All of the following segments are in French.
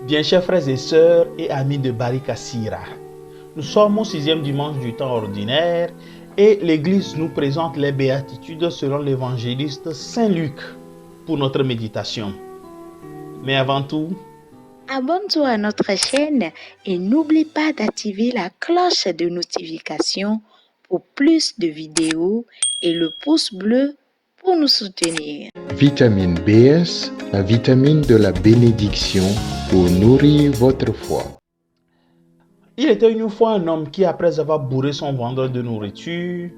Bien chers frères et sœurs et amis de Barika Sira, nous sommes au 6e dimanche du temps ordinaire et l'Église nous présente les béatitudes selon l'évangéliste Saint Luc pour notre méditation. Mais avant tout, abonne-toi à notre chaîne et n'oublie pas d'activer la cloche de notification pour plus de vidéos et le pouce bleu pour nous soutenir. Vitamine BS, la vitamine de la bénédiction pour nourrir votre foi. il était une fois un homme qui, après avoir bourré son ventre de nourriture,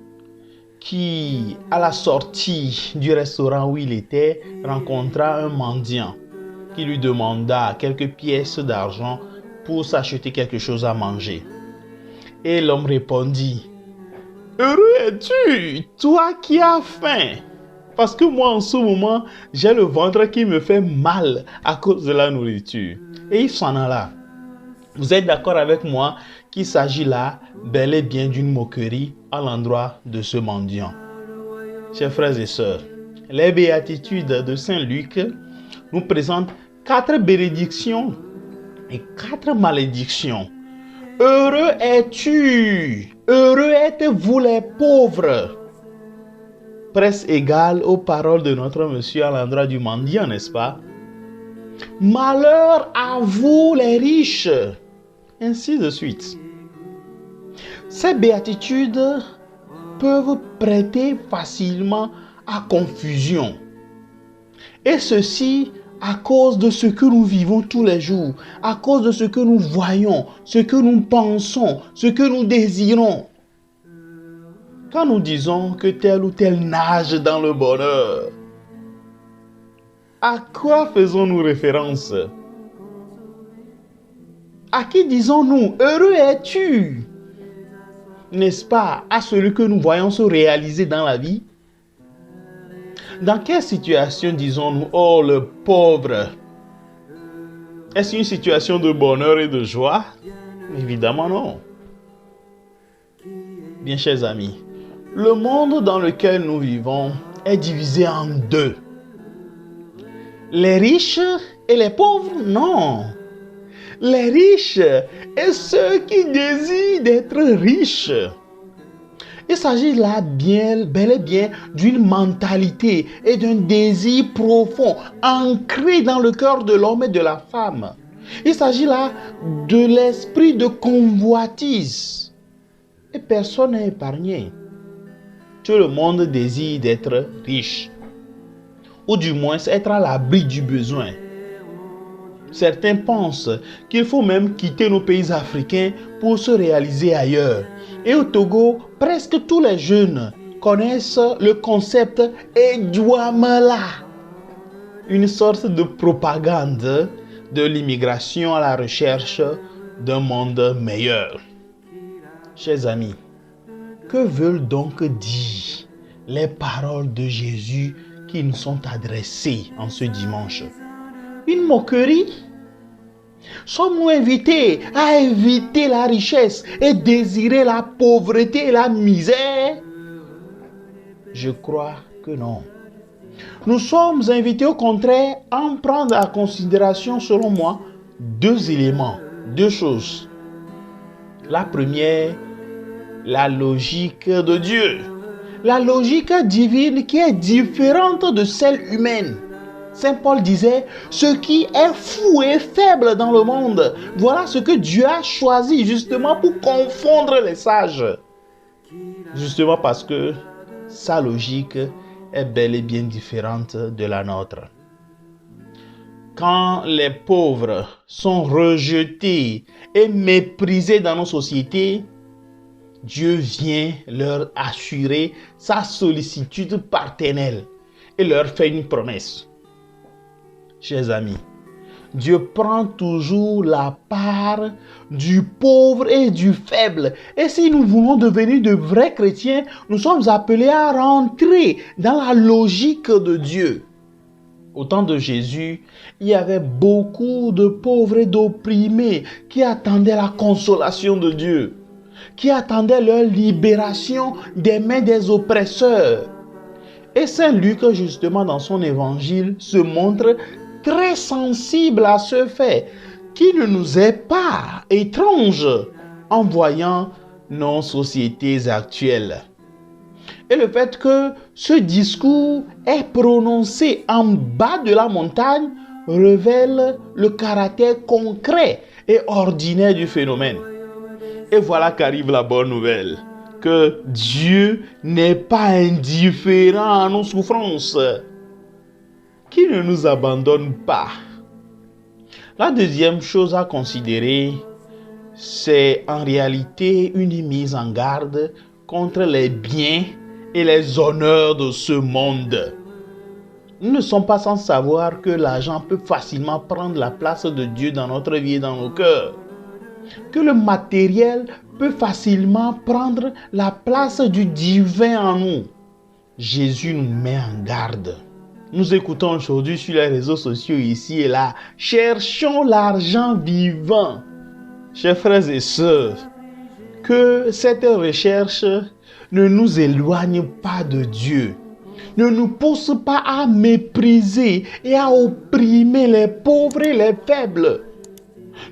qui, à la sortie du restaurant où il était, rencontra un mendiant qui lui demanda quelques pièces d'argent pour s'acheter quelque chose à manger. Et l'homme répondit: « Heureux es-tu, toi qui as faim, parce que moi en ce moment, j'ai le ventre qui me fait mal à cause de la nourriture. » Et il s'en alla. Vous êtes d'accord avec moi qu'il s'agit là bel et bien d'une moquerie à l'endroit de ce mendiant. Chers frères et sœurs, les béatitudes de Saint Luc nous présentent 4 bénédictions et 4 malédictions. Heureux es-tu, heureux êtes-vous les pauvres. Presque égal aux paroles de notre monsieur à l'endroit du mendiant, n'est-ce pas? Malheur à vous les riches. Ainsi de suite. Ces béatitudes peuvent prêter facilement à confusion. Et ceci à cause de ce que nous vivons tous les jours, à cause de ce que nous voyons, ce que nous pensons, ce que nous désirons. Quand nous disons que tel ou tel nage dans le bonheur, à quoi faisons-nous référence? À qui disons-nous heureux es-tu? N'est-ce pas à celui que nous voyons se réaliser dans la vie? Dans quelle situation disons-nous oh le pauvre? Est-ce une situation de bonheur et de joie? Évidemment non. Bien chers amis, le monde dans lequel nous vivons est divisé en deux. Les riches et les pauvres? Non. Les riches et ceux qui désirent d'être riches. Il s'agit là bel et bien d'une mentalité et d'un désir profond ancré dans le cœur de l'homme et de la femme. Il s'agit là de l'esprit de convoitise. Et personne n'est épargné. Tout le monde désire d'être riche. Ou du moins être à l'abri du besoin. Certains pensent qu'il faut même quitter nos pays africains pour se réaliser ailleurs. Et au Togo, presque tous les jeunes connaissent le concept Edouamala, une sorte de propagande de l'immigration à la recherche d'un monde meilleur. Chers amis, que veulent donc dire les paroles de Jésus qui nous sont adressées en ce dimanche? Une moquerie? Sommes-nous invités à éviter la richesse et désirer la pauvreté et la misère? Je crois que non. Nous sommes invités au contraire à en prendre en considération, selon moi, 2 éléments, 2 choses. La première, la logique de Dieu. La logique divine qui est différente de celle humaine. Saint Paul disait, ce qui est fou et faible dans le monde, voilà ce que Dieu a choisi justement pour confondre les sages. Justement parce que sa logique est bel et bien différente de la nôtre. Quand les pauvres sont rejetés et méprisés dans nos sociétés, Dieu vient leur assurer sa sollicitude paternelle et leur fait une promesse. Chers amis, Dieu prend toujours la part du pauvre et du faible. Et si nous voulons devenir de vrais chrétiens, nous sommes appelés à rentrer dans la logique de Dieu. Au temps de Jésus, il y avait beaucoup de pauvres et d'opprimés qui attendaient la consolation de Dieu, qui attendaient leur libération des mains des oppresseurs. Et Saint Luc, justement, dans son évangile, se montre très sensible à ce fait, qui ne nous est pas étrange en voyant nos sociétés actuelles. Et le fait que ce discours est prononcé en bas de la montagne révèle le caractère concret et ordinaire du phénomène. Et voilà qu'arrive la bonne nouvelle, que Dieu n'est pas indifférent à nos souffrances, qu'il ne nous abandonne pas. La deuxième chose à considérer, c'est en réalité une mise en garde contre les biens et les honneurs de ce monde. Nous ne sommes pas sans savoir que l'argent peut facilement prendre la place de Dieu dans notre vie et dans nos cœurs. Que le matériel peut facilement prendre la place du divin en nous. Jésus nous met en garde. Nous écoutons aujourd'hui sur les réseaux sociaux ici et là. Cherchons l'argent vivant. Chers frères et sœurs, que cette recherche ne nous éloigne pas de Dieu. Ne nous pousse pas à mépriser et à opprimer les pauvres et les faibles.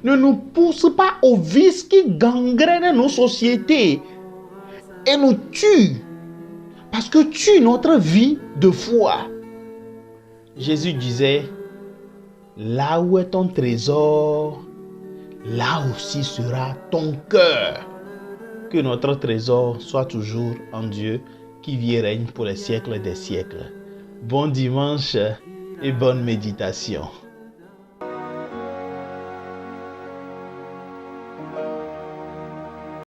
Ne nous pousse pas aux vices qui gangrènent nos sociétés et nous tuent, parce que tue notre vie de foi. Jésus disait, là où est ton trésor, là aussi sera ton cœur. Que notre trésor soit toujours en Dieu, qui vit et règne pour les siècles des siècles. Bon dimanche et bonne méditation.